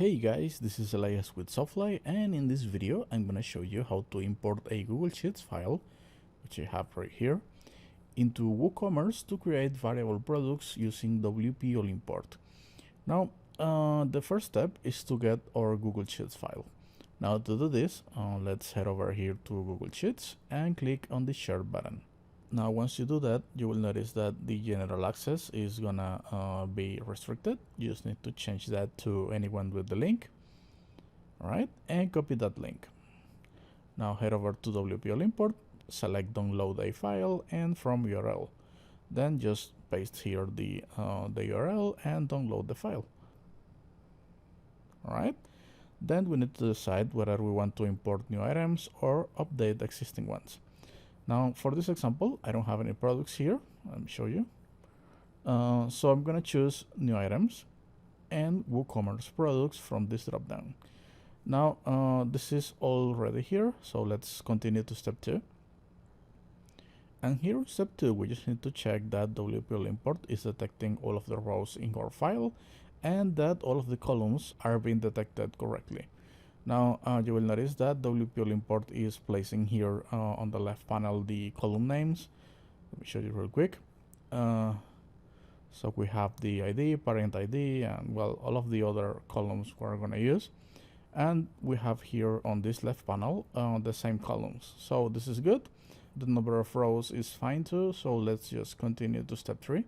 Hey guys, this is Elias with Softfly, and in this video I'm gonna show you how to import a Google Sheets file, which I have right here, into WooCommerce to create variable products using WP All Import. Now, the first step is to get our Google Sheets file. Now to do this, let's head over here to Google Sheets and click on the Share button. Now once you do that, you will notice that the general access is gonna be restricted. You just need to change that to anyone with the link. Alright, and copy that link. Now head over to WP All Import, select download a file, and from URL. Then just paste here the URL and download the file. Alright, then we need to decide whether we want to import new items or update existing ones. Now for this example, I don't have any products here. Let me show you. So I'm gonna choose new items and WooCommerce Products from this dropdown. Now this is already here, so let's continue to step 2. And here in step 2, we just need to check that WP All Import is detecting all of the rows in our file and that all of the columns are being detected correctly. Now you will notice that WP All Import is placing here on the left panel the column names. Let me show you real quick. So we have the ID, parent ID, and well, all of the other columns we're going to use. And we have here on this left panel the same columns. So this is good. The number of rows is fine too. So let's just continue to step 3.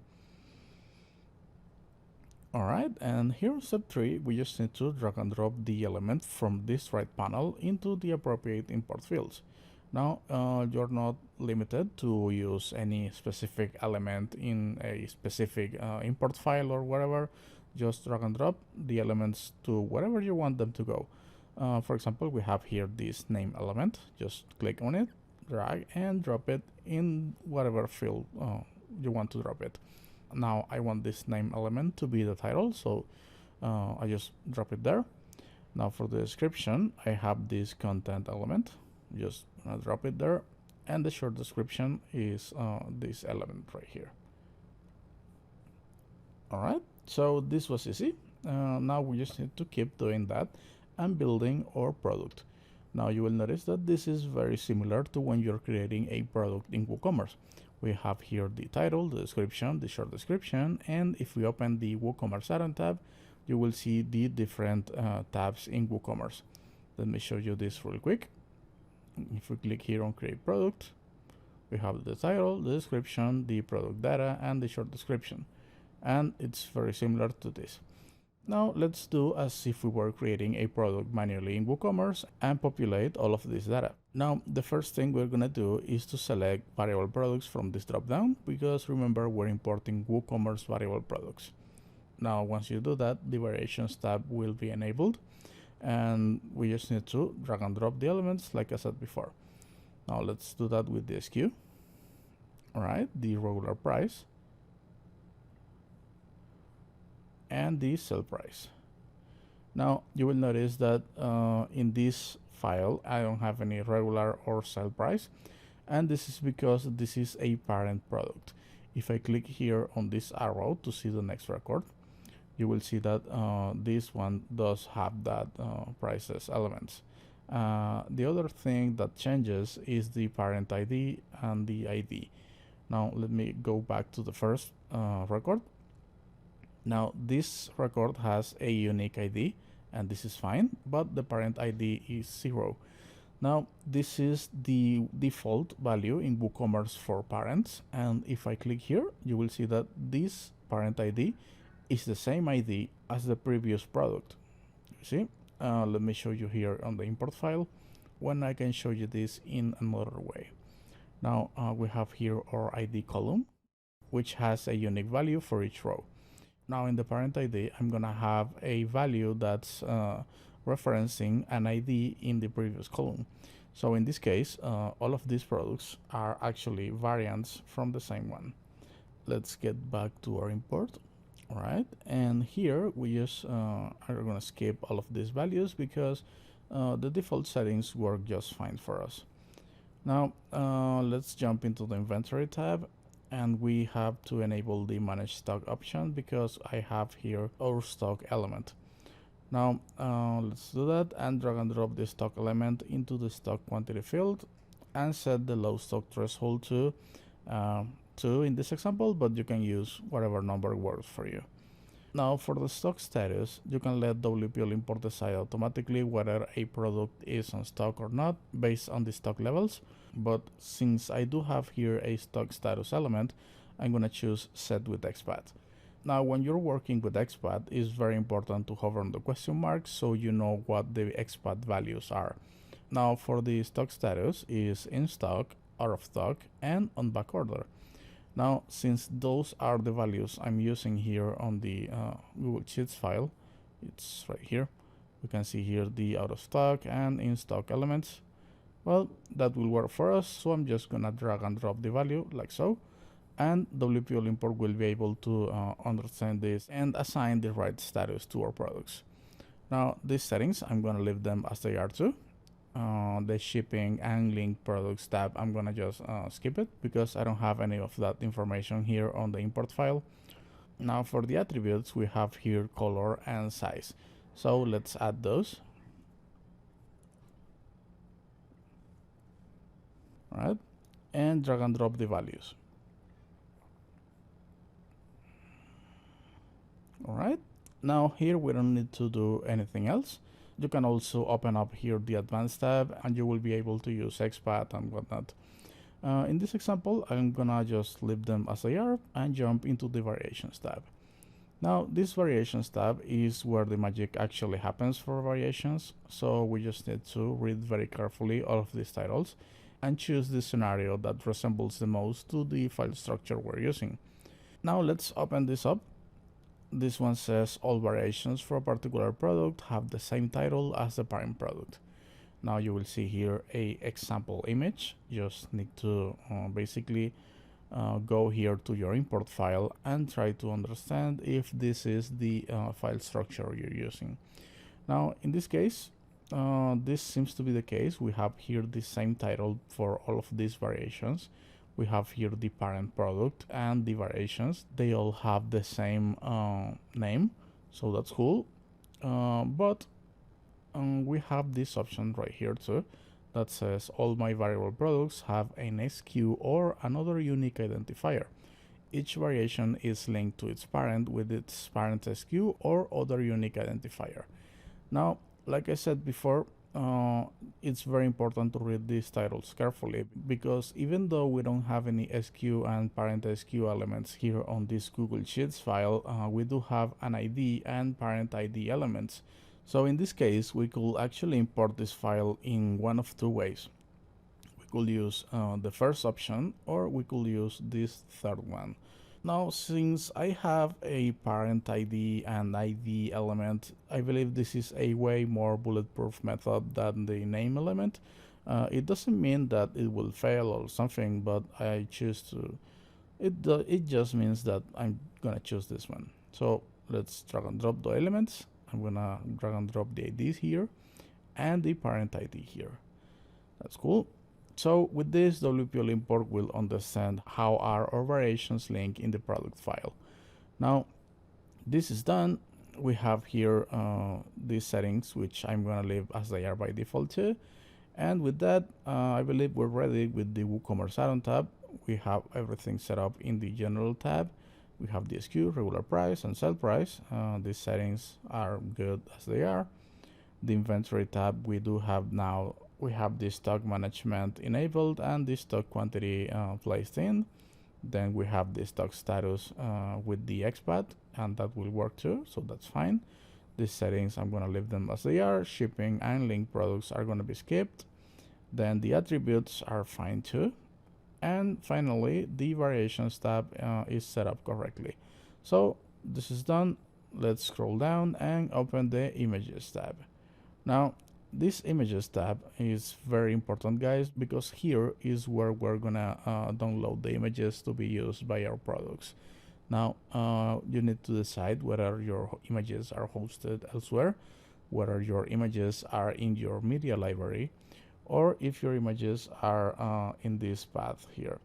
Alright, and here in step 3, we just need to drag and drop the element from this right panel into the appropriate import fields. Now, you're not limited to use any specific element in a specific import file or whatever. Just drag and drop the elements to wherever you want them to go. For example, we have here this name element. Just click on it, drag and drop it in whatever field you want to drop it. Now I want this name element to be the title, so I just drop it there. Now for the description, I have this content element, just drop it there, and the short description is this element right here. Alright, so this was easy. Now we just need to keep doing that and building our product. Now you will notice that this is very similar to when you're creating a product in WooCommerce. We have here the title, the description, the short description, and if we open the WooCommerce Add-On tab, you will see the different tabs in WooCommerce. Let me show you this real quick. If we click here on Create Product, we have the title, the description, the product data, and the short description. And it's very similar to this. Now let's do as if we were creating a product manually in WooCommerce and populate all of this data. Now the first thing we're gonna do is to select variable products from this dropdown, because remember we're importing WooCommerce variable products. Now once you do that, the variations tab will be enabled, and we just need to drag and drop the elements like I said before. Now let's do that with the SKU. Alright, the regular price and the sell price. Now you will notice that in this file I don't have any regular or sell price, and this is because this is a parent product. If I click here on this arrow to see the next record, you will see that this one does have that prices elements. The other thing that changes is the parent ID and the ID. Now let me go back to the first record. Now this record has a unique ID and this is fine, but the parent ID is 0. Now this is the default value in WooCommerce for parents, and if I click here, you will see that this parent ID is the same ID as the previous product. You see? Let me show you here on the import file when I can show you this in another way. Now we have here our ID column, which has a unique value for each row. Now in the parent ID, I'm gonna have a value that's referencing an ID in the previous column. So in this case, all of these products are actually variants from the same one. Let's get back to our import. All right, and here we just are gonna skip all of these values because the default settings work just fine for us. Now let's jump into the inventory tab, and we have to enable the manage stock option because I have here our stock element. Now let's do that and drag and drop the stock element into the stock quantity field and set the low stock threshold to 2 in this example, but you can use whatever number works for you. Now for the stock status, you can let WPL import decide automatically whether a product is on stock or not based on the stock levels. But since I do have here a stock status element, I'm going to choose set with XPath. Now when you're working with XPath, it's very important to hover on the question mark so you know what the XPath values are. Now for the stock status is in stock, out of stock, and on back order. Now, since those are the values I'm using here on the Google Sheets file, it's right here. We can see here the out of stock and in stock elements. Well, that will work for us. So I'm just gonna drag and drop the value like so. And WPL import will be able to understand this and assign the right status to our products. Now, these settings, I'm gonna leave them as they are too. The shipping and link products tab, I'm gonna just skip it because I don't have any of that information here on the import file. Now for the attributes, we have here color and size. So let's add those. All right, and drag and drop the values. All right, now here we don't need to do anything else. You can also open up here the advanced tab and you will be able to use XPath and whatnot. In this example, I'm gonna just leave them as they are and jump into the variations tab. Now this variations tab is where the magic actually happens for variations. So we just need to read very carefully all of these titles and choose the scenario that resembles the most to the file structure we're using. Now let's open this up. This one says all variations for a particular product have the same title as the parent product. Now you will see here a example image. Just need to basically go here to your import file and try to understand if this is the file structure you're using. Now in this case, this seems to be the case. We have here the same title for all of these variations. We have here the parent product and the variations. They all have the same name, so that's cool. But we have this option right here too that says all my variable products have an SKU or another unique identifier. Each variation is linked to its parent with its parent SKU or other unique identifier. Now, like I said before, it's very important to read these titles carefully because even though we don't have any SKU and parent SKU elements here on this Google Sheets file, we do have an ID and parent ID elements. So in this case, we could actually import this file in one of two ways. We could use the first option or we could use this third one. Now, since I have a parent ID and ID element, I believe this is a way more bulletproof method than the name element. It doesn't mean that it will fail or something, but I choose to. It just means that I'm gonna choose this one. So let's drag and drop the elements. I'm gonna drag and drop the IDs here and the parent ID here. That's cool. So with this, WPL import will understand how are our variations linked in the product file. Now, this is done. We have here these settings, which I'm gonna leave as they are by default too. And with that, I believe we're ready with the WooCommerce Add-On tab. We have everything set up in the General tab. We have the SKU, regular price, and sell price. These settings are good as they are. The Inventory tab, we do have now. We have the stock management enabled and the stock quantity placed in. Then we have the stock status with the XPath, and that will work too, so that's fine. These settings, I'm going to leave them as they are. Shipping and link products are going to be skipped. Then the attributes are fine too. And finally, the variations tab is set up correctly. So this is done. Let's scroll down and open the images tab. Now, this images tab is very important, guys, because here is where we're gonna download the images to be used by our products. Now, you need to decide whether your images are hosted elsewhere, whether your images are in your media library, or if your images are in this path here.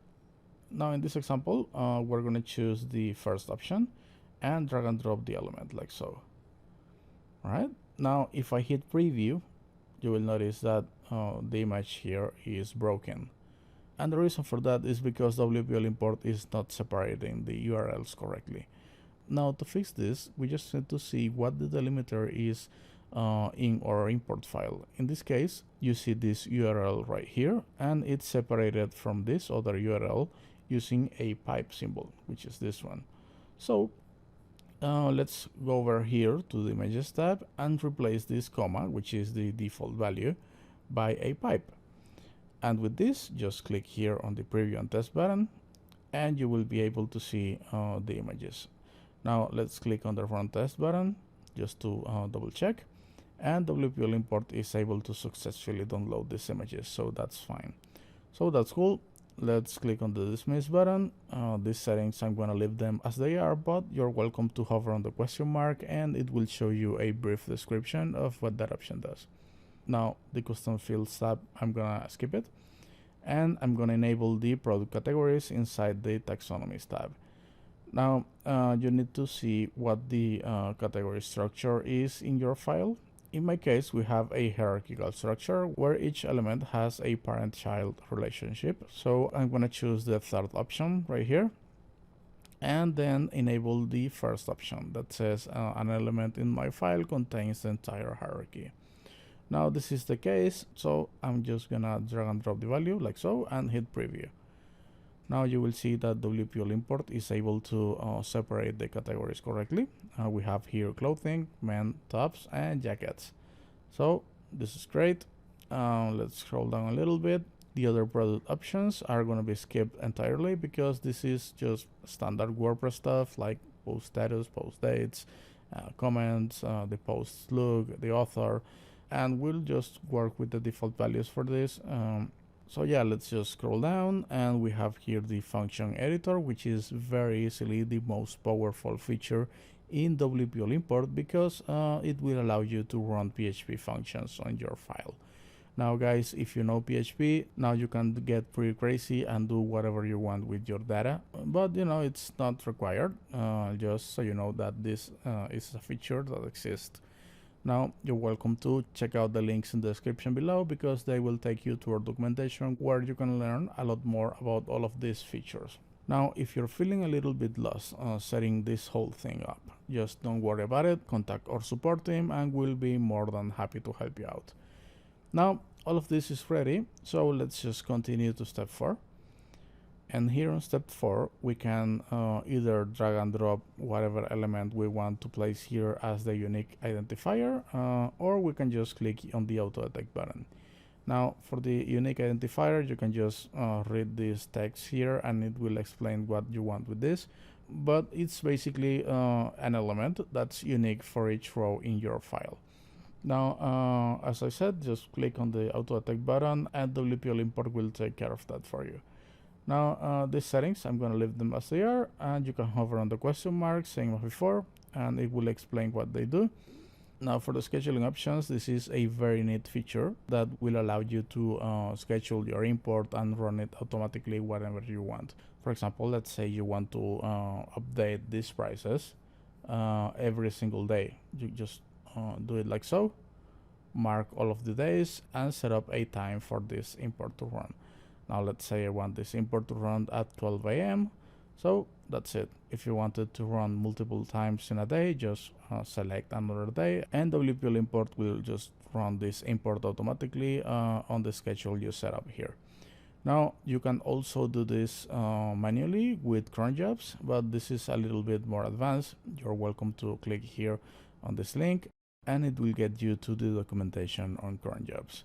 Now, in this example, we're gonna choose the first option and drag and drop the element like so. All right. Now if I hit preview, you will notice that the image here is broken. And the reason for that is because WPL import is not separating the URLs correctly. Now to fix this, we just need to see what the delimiter is in our import file. In this case, you see this URL right here, and it's separated from this other URL using a pipe symbol, which is this one. So let's go over here to the images tab and replace this comma, which is the default value, by a pipe. And with this, just click here on the preview and test button, and you will be able to see the images. Now let's click on the run test button just to double check, and WPL import is able to successfully download these images, so that's fine. So that's cool. Let's click on the dismiss button. These settings, I'm going to leave them as they are, but you're welcome to hover on the question mark and it will show you a brief description of what that option does. Now the custom fields tab, I'm going to skip it, and I'm going to enable the product categories inside the taxonomies tab. Now you need to see what the category structure is in your file. In my case, we have a hierarchical structure where each element has a parent-child relationship. So I'm going to choose the third option right here, and then enable the first option that says an element in my file contains the entire hierarchy. Now this is the case, so I'm just gonna drag and drop the value like so and hit preview. Now you will see that WPL import is able to separate the categories correctly. We have here clothing, men, tops, and jackets. So this is great. Let's scroll down a little bit. The other product options are going to be skipped entirely because this is just standard WordPress stuff like post status, post dates, comments, the post look, the author, and we'll just work with the default values for this. So yeah, let's just scroll down, and we have here the function editor, which is very easily the most powerful feature in WPL import because it will allow you to run PHP functions on your file. Now guys, if you know PHP, now you can get pretty crazy and do whatever you want with your data, but you know, it's not required, just so you know that this is a feature that exists. Now you're welcome to check out the links in the description below because they will take you to our documentation where you can learn a lot more about all of these features. Now if you're feeling a little bit lost setting this whole thing up, just don't worry about it. Contact our support team and we'll be more than happy to help you out. Now all of this is ready, so let's just continue to step 4. And here on step 4, we can either drag and drop whatever element we want to place here as the unique identifier, or we can just click on the auto detect button. Now for the unique identifier, you can just read this text here and it will explain what you want with this, but it's basically an element that's unique for each row in your file. Now as I said, just click on the auto detect button and WPL import will take care of that for you. Now these settings, I'm going to leave them as they are, and you can hover on the question mark, same as before, and it will explain what they do. Now for the scheduling options, this is a very neat feature that will allow you to schedule your import and run it automatically whenever you want. For example, let's say you want to update these prices every single day. You just do it like so, mark all of the days, and set up a time for this import to run. Now let's say I want this import to run at 12 AM, so that's it. If you wanted to run multiple times in a day, just select another day, and WPL import will just run this import automatically on the schedule you set up here. Now you can also do this manually with cron jobs, but this is a little bit more advanced. You're welcome to click here on this link, and it will get you to the documentation on cron jobs.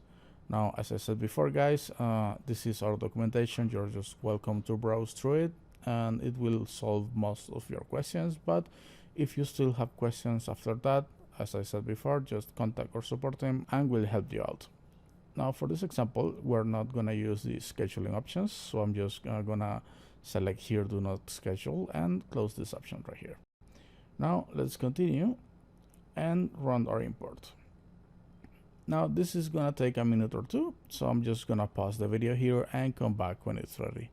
Now, as I said before, guys, this is our documentation. You're just welcome to browse through it, and it will solve most of your questions. But if you still have questions after that, as I said before, just contact our support team and we'll help you out. Now, for this example, we're not going to use the scheduling options, so I'm just going to select here, do not schedule, and close this option right here. Now, let's continue and run our import. Now this is gonna take a minute or two, so I'm just gonna pause the video here and come back when it's ready.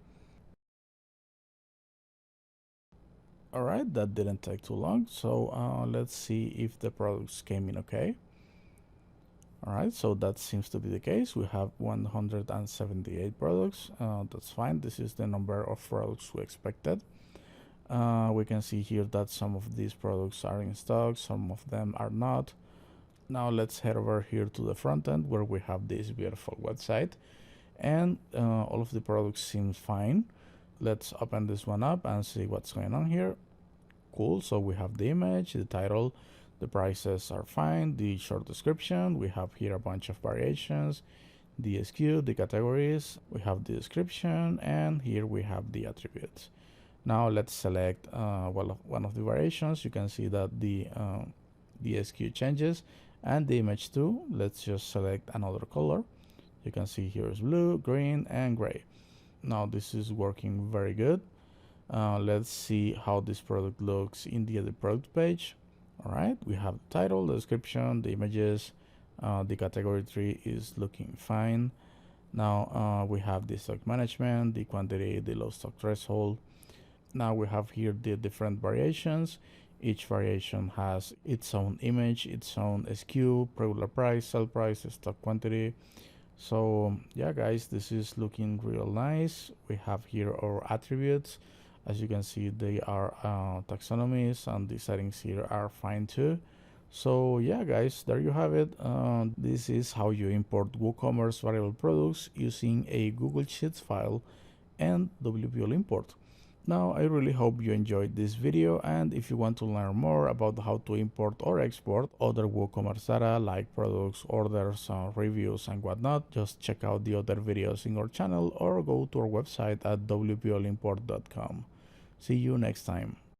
Alright, that didn't take too long, so let's see if the products came in okay. All right, so that seems to be the case. We have 178 products. That's fine. This is the number of products we expected. We can see here that some of these products are in stock, some of them are not. Now let's head over here to the front end where we have this beautiful website, and all of the products seem fine. Let's open this one up and see what's going on here. Cool, so we have the image, the title, the prices are fine, the short description, we have here a bunch of variations, the SKU, the categories, we have the description, and here we have the attributes. Now let's select one of the variations. You can see that the SKU changes and the image too. Let's just select another color. You can see here is blue, green, and gray. Now this is working very good. Let's see how this product looks in the edit product page. All right, we have the title, the description, the images, the category tree is looking fine. Now we have the stock management, the quantity, the low stock threshold. Now we have here the different variations. Each variation has its own image, its own SKU, regular price, sell price, stock quantity. So yeah guys, this is looking real nice. We have here our attributes. As you can see, they are taxonomies, and the settings here are fine too. So yeah guys, there you have it. This is how you import WooCommerce Variable Products using a Google Sheets file and WPL import. Now I really hope you enjoyed this video, and if you want to learn more about how to import or export other WooCommerce data like products, orders, reviews and whatnot, just check out the other videos in our channel or go to our website at wplimport.com. See you next time.